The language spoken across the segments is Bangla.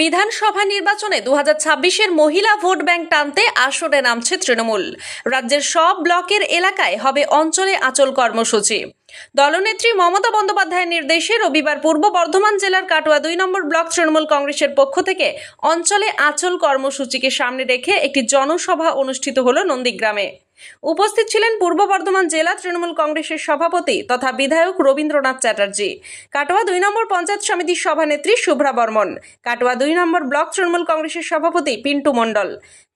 বিধানসভা নির্বাচনে 2026-এর মহিলা ভোট ব্যাংক টানতে আসরে নামছে তৃণমূল। রাজ্যের সব ব্লকের এলাকায় হবে অঞ্চলে আঁচল কর্মসূচি। দলনেত্রী মমতা বন্দ্যোপাধ্যায়ের নির্দেশে রবিবার পূর্ব বর্ধমান জেলার কাটোয়া 2 নম্বর ব্লক তৃণমূল কংগ্রেসের পক্ষ থেকে অঞ্চলে আঁচল কর্মসূচিকে সামনে রেখে একটি জনসভা অনুষ্ঠিত হলো নন্দীগ্রামে। উপস্থিত ছিলেন পূর্ব বর্ধমান জেলা তৃণমূল কংগ্রেসের সভাপতি তথা বিধায়ক রবীন্দ্রনাথ চ্যাটার্জি, কাটোয়া 2 নম্বর পঞ্চায়েত সমিতির সভানেত্রী শুভ্রা বর্মন, কাটোয়া 2 নম্বর ব্লক তৃণমূল কংগ্রেসের সভাপতি পিন্টু মণ্ডল,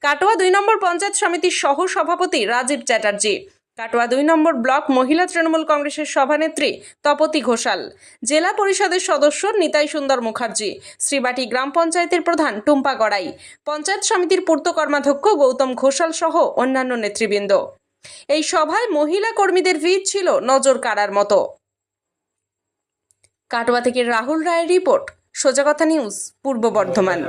কাটোয়া 2 নম্বর পঞ্চায়েত সমিতির সহ সভাপতি রাজীব চ্যাটার্জি, কাটোয়া 2 নম্বর ব্লক মহিলা তৃণমূল কংগ্রেসের সভানেত্রী তপতি ঘোষাল, জেলা পরিষদের সদস্য নিতাই সুন্দর মুখার্জি, শ্রীবাটি গ্রাম পঞ্চায়েতের প্রধান টুম্পা গড়াই, পঞ্চায়েত সমিতির পূর্ত কর্মাধ্যক্ষ গৌতম ঘোষাল সহ অন্যান্য নেতৃবৃন্দ। এই সভায় মহিলা কর্মীদের ভিড় ছিল নজর কাড়ার মতো। কাটোয়া থেকে রাহুল রায়ের রিপোর্ট, সোজা কথা নিউজ, পূর্ব বর্ধমান।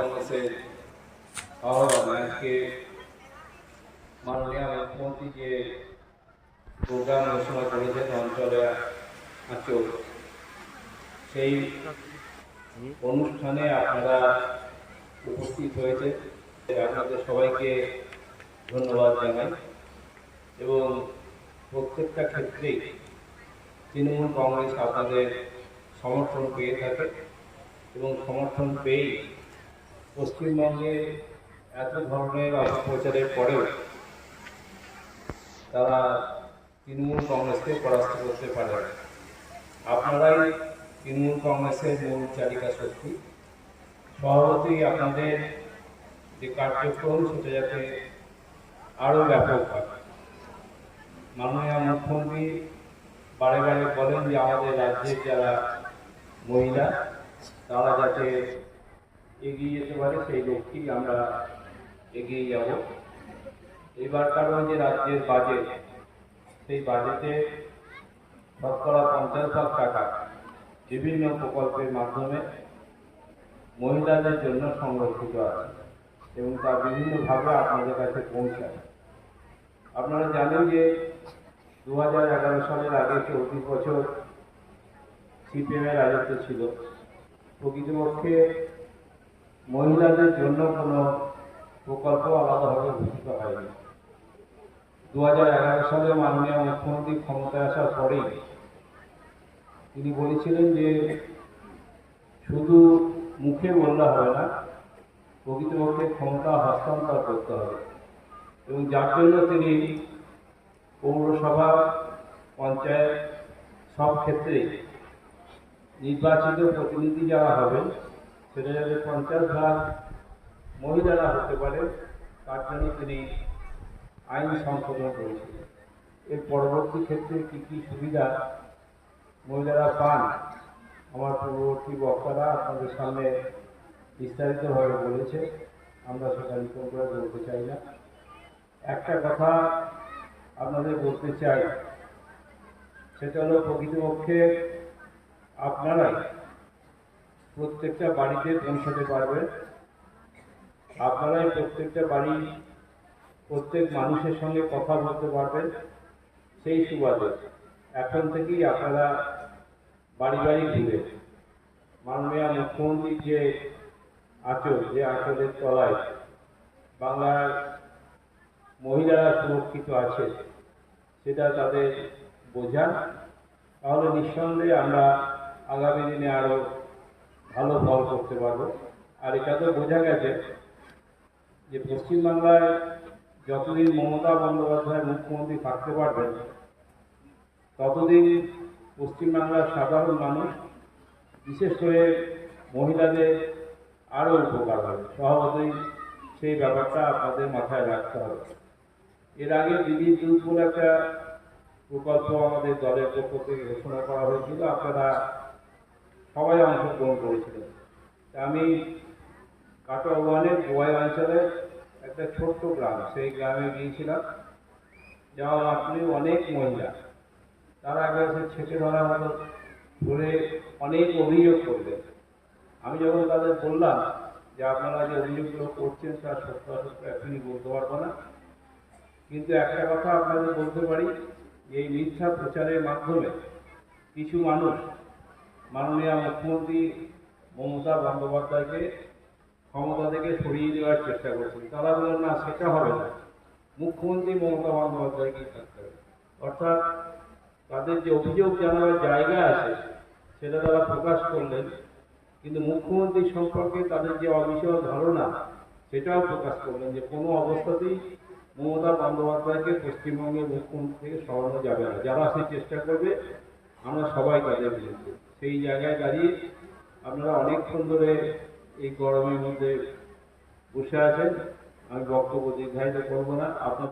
মাননীয় মুখ্যমন্ত্রী যে প্রোগ্রাম ঘোষণা করেছেন অঞ্চলে আঁচল, সেই অনুষ্ঠানে আপনারা উপস্থিত হয়েছে। আপনাদের সবাইকে ধন্যবাদ জানাই এবং প্রত্যেকটা ক্ষেত্রেই তৃণমূল কংগ্রেস আপনাদের সমর্থন পেয়ে থাকে এবং সমর্থন পেয়েই পশ্চিমবঙ্গে এত ধরনের অপপ্রচারের পরেও তারা তৃণমূল কংগ্রেসকে পরাস্ত করতে পারে। আপনারাই তৃণমূল কংগ্রেসের মূল চালিকা শক্তি। সভাপতি আপনাদের যে কার্যক্রম সেটা যাতে আরও ব্যাপক হয়। মাননীয় মুখ্যমন্ত্রী বারে বারে বলেন যে আমাদের রাজ্যের যারা মহিলা তারা যাতে এগিয়ে যেতে পারে, সেই লক্ষ্যেই আমরা এগিয়ে যাব। এবার কারণ যে রাজ্যের বাজেট, সেই বাজেটে শতকরা 50 লাখ টাকা বিভিন্ন প্রকল্পের মাধ্যমে মহিলাদের জন্য সংরক্ষিত আছে এবং তা বিভিন্নভাবে আপনাদের কাছে পৌঁছায়। আপনারা জানেন যে 2011 সালের আগে 34 বছর সিপিএমের রাজত্ব ছিল। প্রকৃতপক্ষে মহিলাদের জন্য কোনো প্রকল্প আলাদাভাবে ঘোষিত হয়নি। 2011 সালে মাননীয় মুখ্যমন্ত্রী ক্ষমতায় আসার পরেই তিনি বলেছিলেন যে শুধু মুখে বললে হবে না, প্রকৃতপক্ষে ক্ষমতা হস্তান্তর করতে হবে এবং যার জন্য তিনি পৌরসভা, পঞ্চায়েত সব ক্ষেত্রে নির্বাচিত প্রতিনিধি যারা হবেন সেটা যাতে 50 লাখ মহিলারা হতে পারে তার জন্য তিনি আইন সংশোধন করেছিলেন। এর পরবর্তী ক্ষেত্রে কী কী সুবিধা মহিলারা পান আমার পূর্ববর্তী বক্তারা আপনাদের সামনে বিস্তারিতভাবে বলেছে, আমরা সেটা নতুন করে বলতে চাই না। একটা কথা আপনাদের বলতে চাই, সেটা হলো প্রকৃতপক্ষে আপনারাই প্রত্যেকটা বাড়িতে পৌঁছাতে পারবেন। আপনারাই প্রত্যেকটা বাড়ি প্রত্যেক মানুষের সঙ্গে কথা বলতে পারবেন। সেই সুবাদে এখন থেকেই আপনারা বাড়ি বাড়ি ঘুরে মাননীয় মুখ্যমন্ত্রীর যে আঁচল, যে আঁচলের তলায় বাংলার মহিলারা সুরক্ষিত আছে সেটা তাদের বোঝান, তাহলে নিঃসন্দেহে আমরা আগামী দিনে আরও ভালো ফল করতে পারবো। আর এটা তো বোঝা গেছে যে পশ্চিমবাংলায় যতদিন মমতা বন্দ্যোপাধ্যায় মুখ্যমন্ত্রী থাকতে পারবেন ততদিন পশ্চিমবাংলার সাধারণ মানুষ, বিশেষ করে মহিলাদের আরও উপকার হবে। স্বভাবতই সেই ব্যাপারটা আপনাদের মাথায় রাখতে হবে। এর আগে দিদির দুধ বলে একটা প্রকল্প আমাদের দলের পক্ষ থেকে ঘোষণা করা হয়েছিল, আপনারা সবাই অংশগ্রহণ করেছিলেন। আমি কাটোয়া ওয়ানের গোয়াই অঞ্চলের একটা ছোট্ট গ্রাম, সেই গ্রামে গিয়েছিলাম। যাওয়া মাত্রই অনেক মহিলা তারা একবার ছেঁকে ধরা মতো ধরে অনেক অভিযোগ করলেন। আমি যখন তাদের বললাম যে আপনারা যে অভিযোগগুলো করছেন তার সত্যাসত্য এখনই বলতে পারবো না, কিন্তু একটা কথা আপনাদের বলতে পারি, এই মিথ্যা প্রচারের মাধ্যমে কিছু মানুষ মাননীয় মুখ্যমন্ত্রী মমতা বন্দ্যোপাধ্যায়কে ক্ষমতা থেকে সরিয়ে দেওয়ার চেষ্টা করছেন। তারা বলেন না, সেটা হবে না, মুখ্যমন্ত্রী মমতা বন্দ্যোপাধ্যায়কেই থাকতে হবে। অর্থাৎ তাদের যে অভিযোগ জানাবার জায়গা আছে সেটা তারা প্রকাশ করলেন, কিন্তু মুখ্যমন্ত্রী সম্পর্কে তাদের যে অবিচল ধারণা সেটাও প্রকাশ করলেন যে কোনো অবস্থাতেই মমতা বন্দ্যোপাধ্যায়কে পশ্চিমবঙ্গের মুখ্যমন্ত্রী থেকে সরানো যাবে না। যারা সে চেষ্টা করবে আমরা সবাই তাদের বিরুদ্ধে। সেই জায়গায় দাঁড়িয়ে আপনারা অনেকক্ষণ ধরে এই গরমের মধ্যে বসে আছেন। আমি বক্তব্য দীর্ঘায়িত করবো না। আপনার